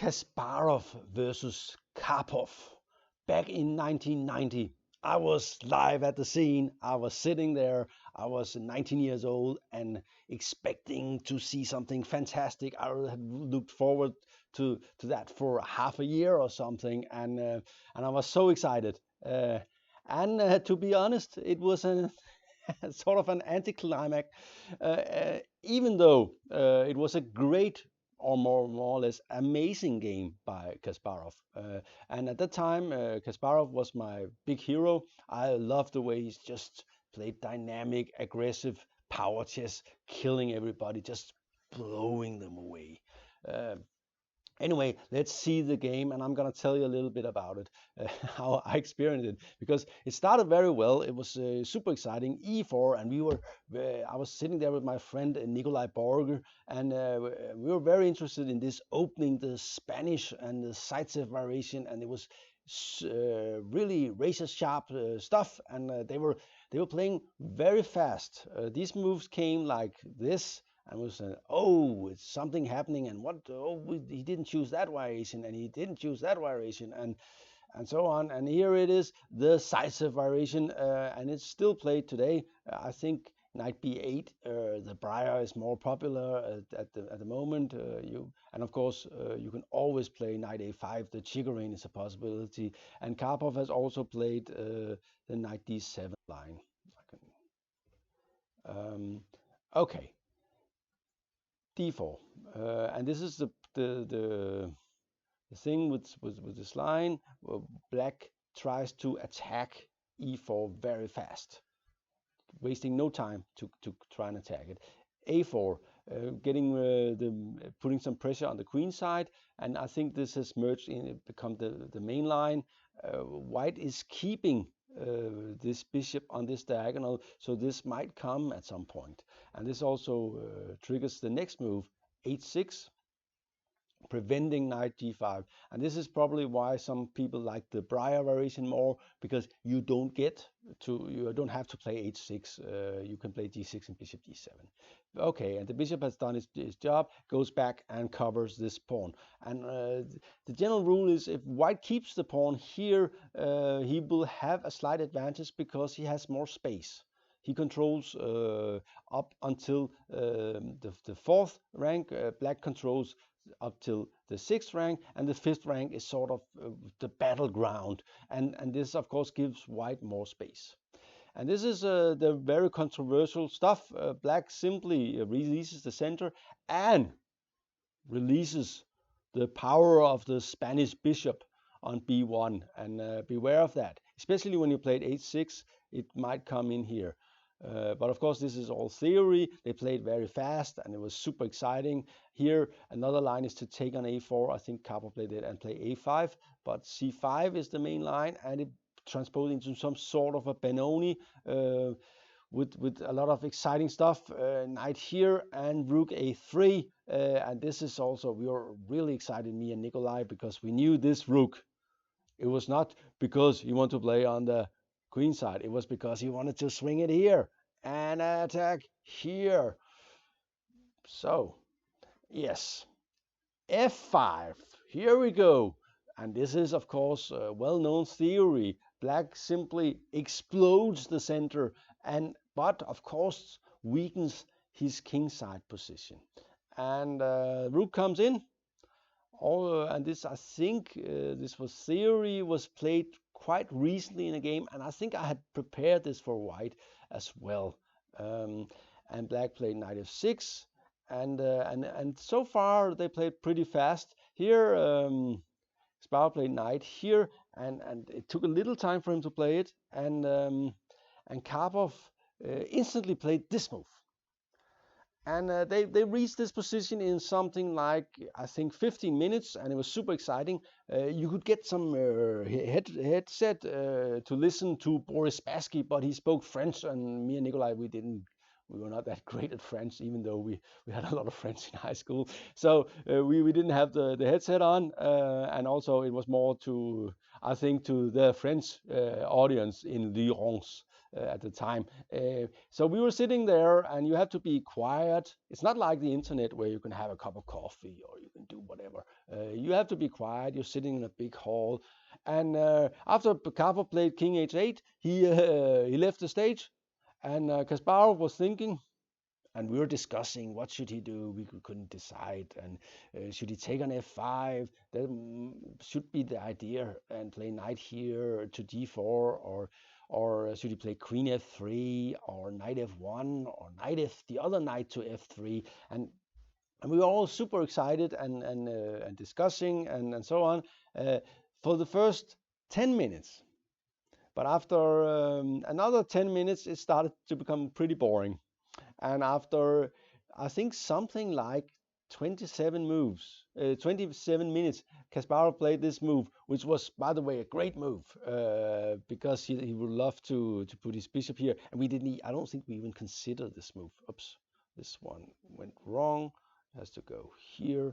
Kasparov versus Karpov. Back in 1990, I was live at the scene. I was sitting there. I was 19 years old and expecting to see something fantastic. I had looked forward to that for half a year or something, and I was so excited. And to be honest, it was a sort of an anticlimax, even though it was a great or more or less amazing game by Kasparov. And at that time, Kasparov was my big hero. I loved the way he's just played dynamic, aggressive power chess, killing everybody, just blowing them away. Uh, Anyway, let's see the game, and I'm going to tell you a little bit about it, how I experienced it, because it started very well. It was super exciting, e4, and I was sitting there with my friend Nikolai Borger, and we were very interested in this opening, the Spanish and the side-step variation, and it was really razor-sharp stuff, and they were playing very fast. These moves came like this. And was oh, it's something happening, and what? Oh, he didn't choose that variation, and he didn't choose that variation, and so on. And here it is, the side-step variation, and it's still played today. I think knight b8, the Breyer is more popular at the moment. And of course you can always play knight a5. The Chigorin is a possibility, and Karpov has also played the knight d7 line. Okay. d4, and this is the thing with this line. Black tries to attack e4 very fast, wasting no time to try and attack it. a4, putting some pressure on the queen side, and I think this has merged in, become the main line. White is keeping this bishop on this diagonal, so this might come at some point. And this also triggers the next move, h6, preventing knight g5. And this is probably why some people like the Breyer variation more, because you don't have to play h6. You can play d6 and bishop d7. Okay, and the bishop has done his job, goes back and covers this pawn. And the general rule is, if white keeps the pawn here, he will have a slight advantage because he has more space. He controls up until the 4th rank. Black controls up till the 6th rank, and the 5th rank is sort of the battleground. And this, of course, gives white more space. And this is the very controversial stuff. Black simply releases the center and releases the power of the Spanish bishop on b1. And beware of that, especially when you played h6, it might come in here. But of course, this is all theory. They played very fast, and it was super exciting. Here, another line is to take on a4. I think Karpov played it and play a5, but c5 is the main line, and it transposed into some sort of a Benoni with a lot of exciting stuff. Knight here and rook a3, and this is also, we were really excited, me and Nikolai, because we knew this rook. It was not because you want to play on the queen side. It was because he wanted to swing it here and attack here. So, yes, f5. Here we go. And this is, of course, a well-known theory. Black simply explodes the center, but of course weakens his kingside position. And rook comes in. And this, I think, this was theory, was played quite recently in a game, and I think I had prepared this for white as well. And black played knight f6, and so far they played pretty fast. Here, Kasparov played knight here, and it took a little time for him to play it, and Karpov instantly played this move. And they reached this position in something like, I think, 15 minutes, and it was super exciting. You could get some headset to listen to Boris Spassky, but he spoke French, and me and Nikolai, we were not that great at French, even though we had a lot of French in high school. So we didn't have the headset on, and also it was more to, I think, to the French audience in Lyons. at the time. So we were sitting there, and you have to be quiet. It's not like the internet where you can have a cup of coffee or you can do whatever. You have to be quiet. You're sitting in a big hall, and after Karpov played King H8, he left the stage, and Kasparov was thinking. And we were discussing what should he do. We couldn't decide. And should he take on f5? That should be the idea. And play knight here to d4, or should he play queen f3, or knight f1, or the other knight to f3? And we were all super excited and discussing and so on for the first 10 minutes. But after another 10 minutes, it started to become pretty boring. And after, I think, something like 27 minutes, Kasparov played this move, which was, by the way, a great move, because he would love to put his bishop here. And I don't think we even considered this move. Oops, this one went wrong. It has to go here.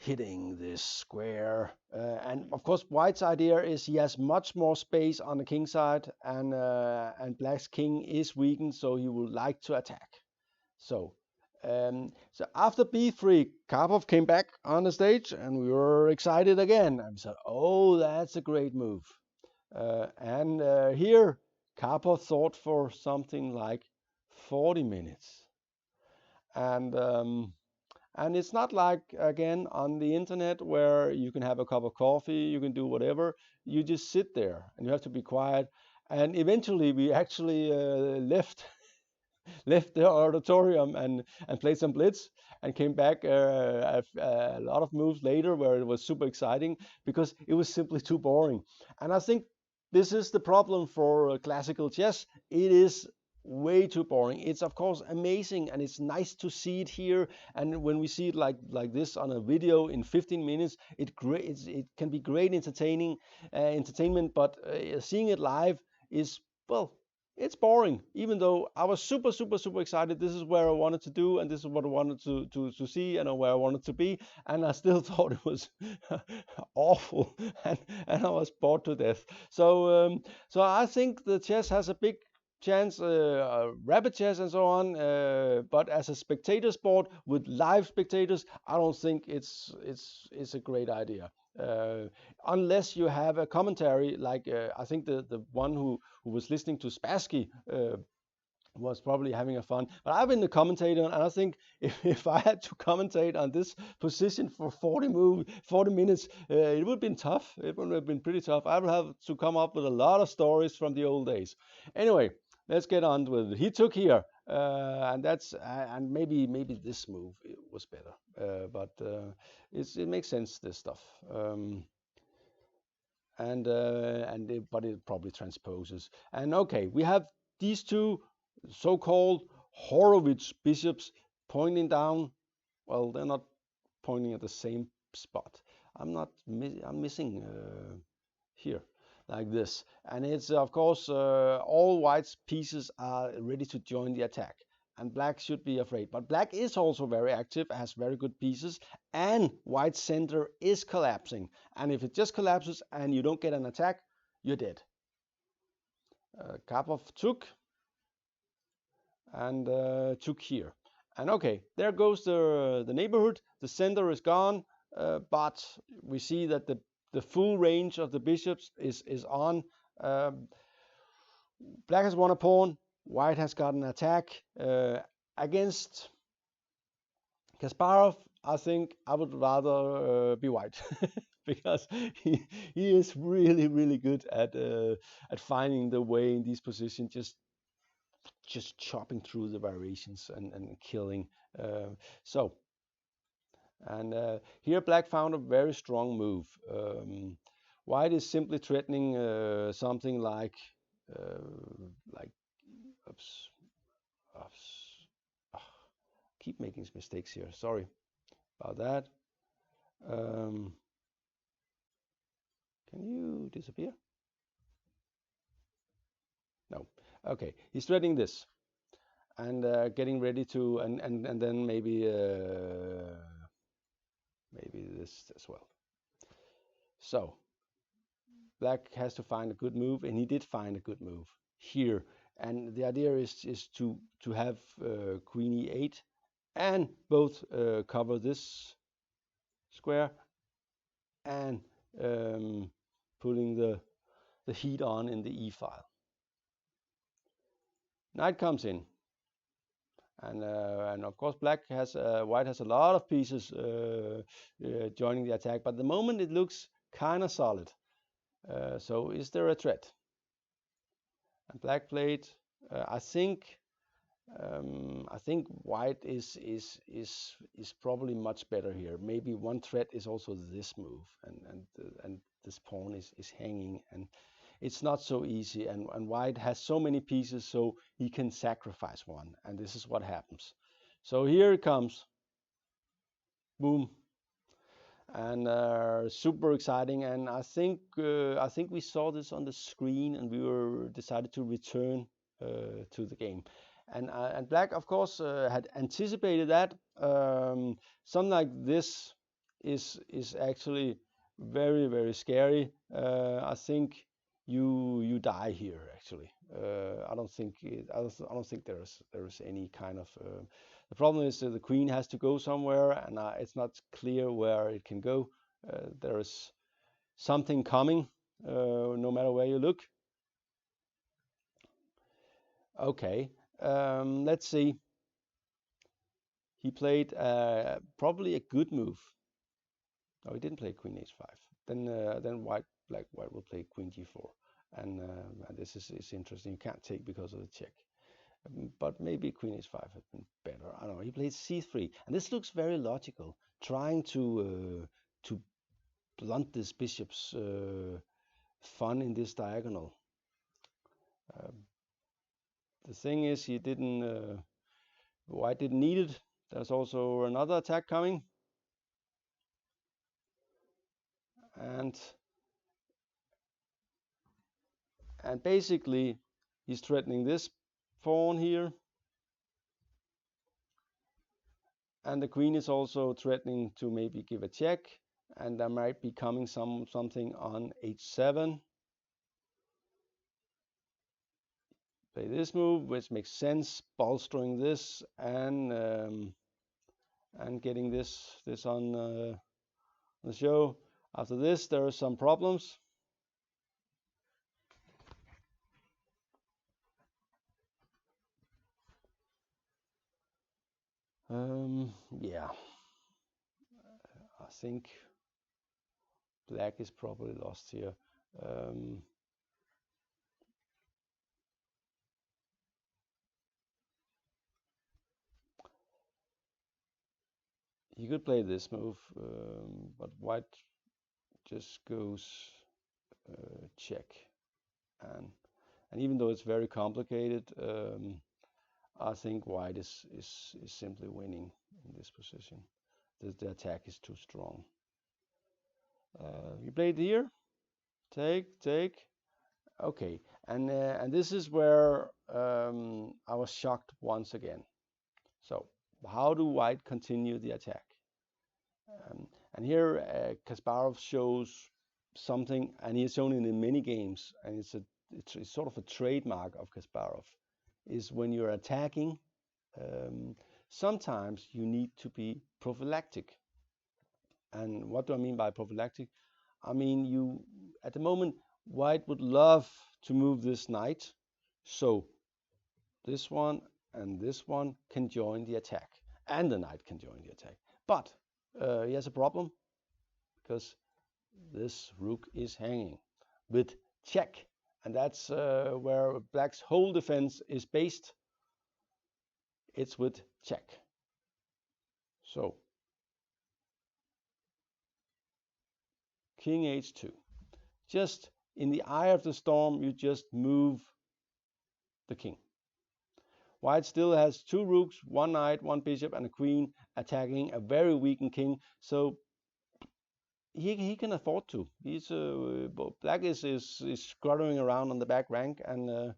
Hitting this square, and of course White's idea is he has much more space on the king side, and Black's king is weakened, so he would like to attack. So after b3, Karpov came back on the stage, and we were excited again, and we said, oh, that's a great move. And here Karpov thought for something like 40 minutes, and it's not like, again, on the internet where you can have a cup of coffee, you can do whatever. You just sit there and you have to be quiet. And eventually we actually left the auditorium and played some blitz, and came back a lot of moves later where it was super exciting because it was simply too boring. And I think this is the problem for classical chess. It is way too boring. It's of course amazing, and it's nice to see it here, and when we see it like this on a video in 15 minutes, it can be great entertainment, but seeing it live is, well, it's boring. Even though I was super excited, this is where I wanted to do, and this is what I wanted to see, and where I wanted to be, and I still thought it was awful, and I was bored to death. So I think the chess has a big chance, rapid chess and so on, but as a spectator sport with live spectators, I don't think it's a great idea, unless you have a commentary like I think the one who was listening to Spassky was probably having a fun. But I've been the commentator, and I think if I had to commentate on this position for 40 minutes, it would have been tough. It would have been pretty tough. I would have to come up with a lot of stories from the old days. Anyway, let's get on with it. He took here, and that's and maybe this move was better, but it makes sense, this stuff. But it probably transposes. And okay, we have these two so-called Horowitz bishops pointing down. Well, they're not pointing at the same spot. I'm missing here, like this. And it's, of course, all White's pieces are ready to join the attack. And Black should be afraid. But Black is also very active, has very good pieces, and White's center is collapsing. And if it just collapses and you don't get an attack, you're dead. Karpov took, and took here. And okay, there goes the neighborhood. The center is gone, but we see that the full range of the bishops is on. Black has won a pawn. White has got an attack against Kasparov. I think I would rather be White because he is really good at finding the way in these positions, just chopping through the variations and killing. Here Black found a very strong move. White is simply threatening something like oops, keep making mistakes here. Sorry about that. Can you disappear? No. Okay, he's threatening this, and getting ready to, and then maybe this as well. So black has to find a good move, and he did find a good move here. And the idea is to have queen e8 and both cover this square and putting the heat on in the e file. Knight comes in, and of course white has a lot of pieces joining the attack, but at the moment it looks kind of solid. So is there a threat? And black played. I think white is probably much better here. Maybe one threat is also this move, and this pawn is hanging, and it's not so easy. And white has so many pieces, so he can sacrifice one, and this is what happens. So here it comes, boom, and super exciting. And I think we saw this on the screen, and we were decided to return to the game. And black, of course, had anticipated that. Something like this is actually very, very scary. I think you die here. Actually, I don't think there's any kind of. The problem is that the queen has to go somewhere, and it's not clear where it can go. There is something coming, no matter where you look. Okay. Let's see. He played probably a good move. No, he didn't play queen h5. Then black will play queen g4, and this is interesting. You can't take because of the check, but maybe queen h5 had been better. I don't know. He played c3, and this looks very logical, trying to blunt this bishop's fun in this diagonal. The thing is, white didn't need it. There's also another attack coming. And basically, he's threatening this pawn here. And the queen is also threatening to maybe give a check. And there might be coming something on h7. Play this move, which makes sense, bolstering this and getting this on the show. After this, there are some problems. Yeah, I think black is probably lost here. He could play this move, but white just goes check, and even though it's very complicated, I think white is simply winning in this position. The attack is too strong. You played here, take. Okay, and this is where I was shocked once again. So how do white continue the attack? And here Kasparov shows something, and he has shown it in many games, and it's sort of a trademark of Kasparov, is when you're attacking, sometimes you need to be prophylactic. And what do I mean by prophylactic? I mean, at the moment, white would love to move this knight, so this one and this one can join the attack, and the knight can join the attack. But he has a problem, because this rook is hanging with check, and that's where black's whole defense is based. It's with check. So king h2. Just in the eye of the storm, you just move the king. White still has two rooks, one knight, one bishop, and a queen attacking a very weakened king. So he can afford to. Black is scruttering around on the back rank, and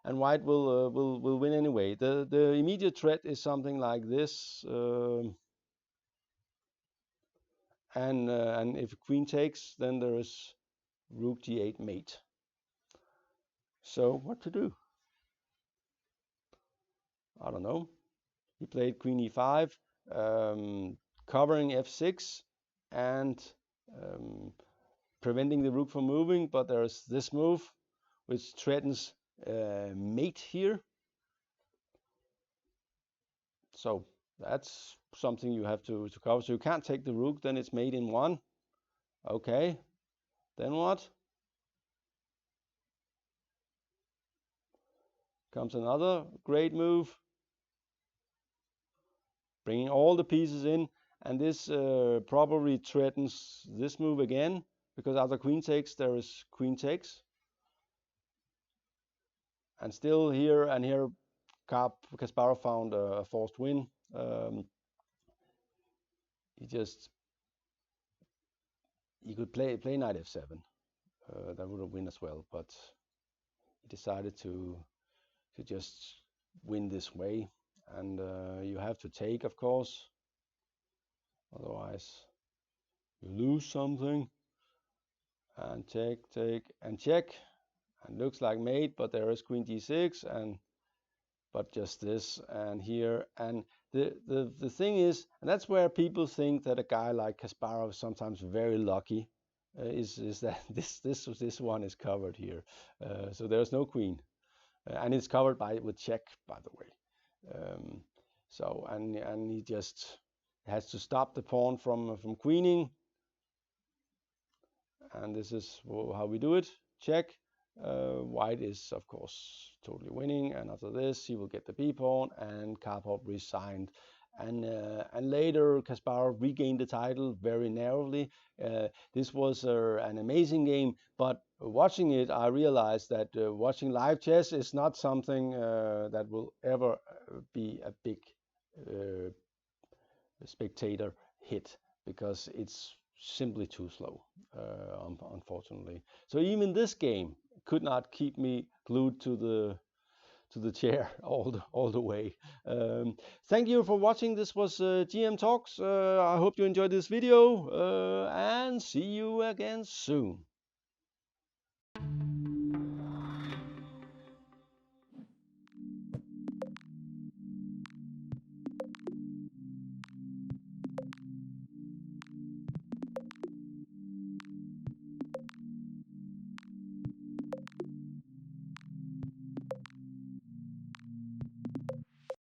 white will win anyway. The immediate threat is something like this, and if queen takes, then there is rook g8 mate. So what to do? I don't know. He played queen e5, covering f6 and preventing the rook from moving, but there's this move which threatens mate here. So that's something you have to cover. So you can't take the rook, then it's mate in one. Okay, then what? Comes another great move, bringing all the pieces in, and this probably threatens this move again, because after queen takes there is queen takes. And still here and here Kasparov found a forced win. He could play knight f7. That would have win as well, but he decided to just win this way. And you have to take, of course, otherwise you lose something. And take and check, and looks like mate, but there is queen d6, and but just this and here. And the thing is, and that's where people think that a guy like Kasparov is sometimes very lucky, is that this one is covered here, so there's no queen, and it's covered with check, by the way. So and he just has to stop the pawn from queening, and this is how we do it. Check. White is, of course, totally winning, and after this he will get the b pawn, and Karpov resigned. And later Kasparov regained the title very narrowly. This was an amazing game, but watching it I realized that watching live chess is not something that will ever be a big spectator hit, because it's simply too slow, unfortunately. So even this game could not keep me glued to the chair all the way. Thank you for watching. This was GM Talks. I hope you enjoyed this video, and see you again soon.